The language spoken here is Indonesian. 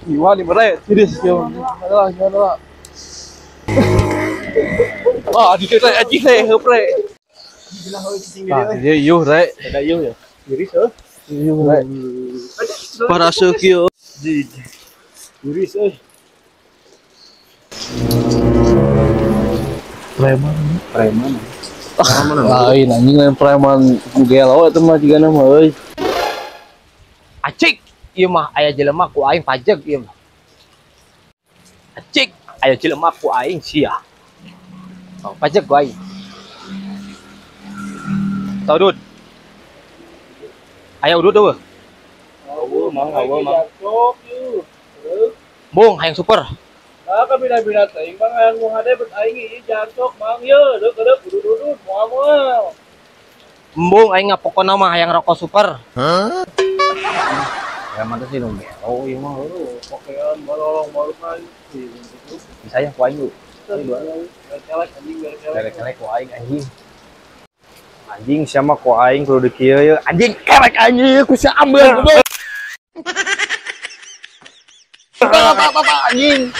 Gimana nih bre? Serius yo. Gimana? Wah, di sini aji teh, bre. Ah, dia yuh re. Ada yuh ya. Iris euy. Yuh re. Para sekio. Iris euy. Preman. Lain anjing lain preman gelo eta mah jigana mah euy. Acik, ieu mah aya jelema ku aing pajeg ieu mah. Acik, aya jelema ku aing sia. Oh, pajeg ku aing. Taudud. Aya udud eueuh. Eueuh mang. Bung hayang super. Ka bina-bina teuing bang hayang mau ngadebet aing ieu jancok mang yeuh deuk udud moal. Embung aing ngapokona mah hayang rokok super. Ya mantap sih dong. Oh ieu mah heuh pokean balolong barusan. Bisa ya ku aing. Celek anjing Kelek-kelek ku aing anjing. Anjing siapa ku aing kudu di kieu ye. Anjing kelek anjing ku sia ambeul goblok. Apa anjing.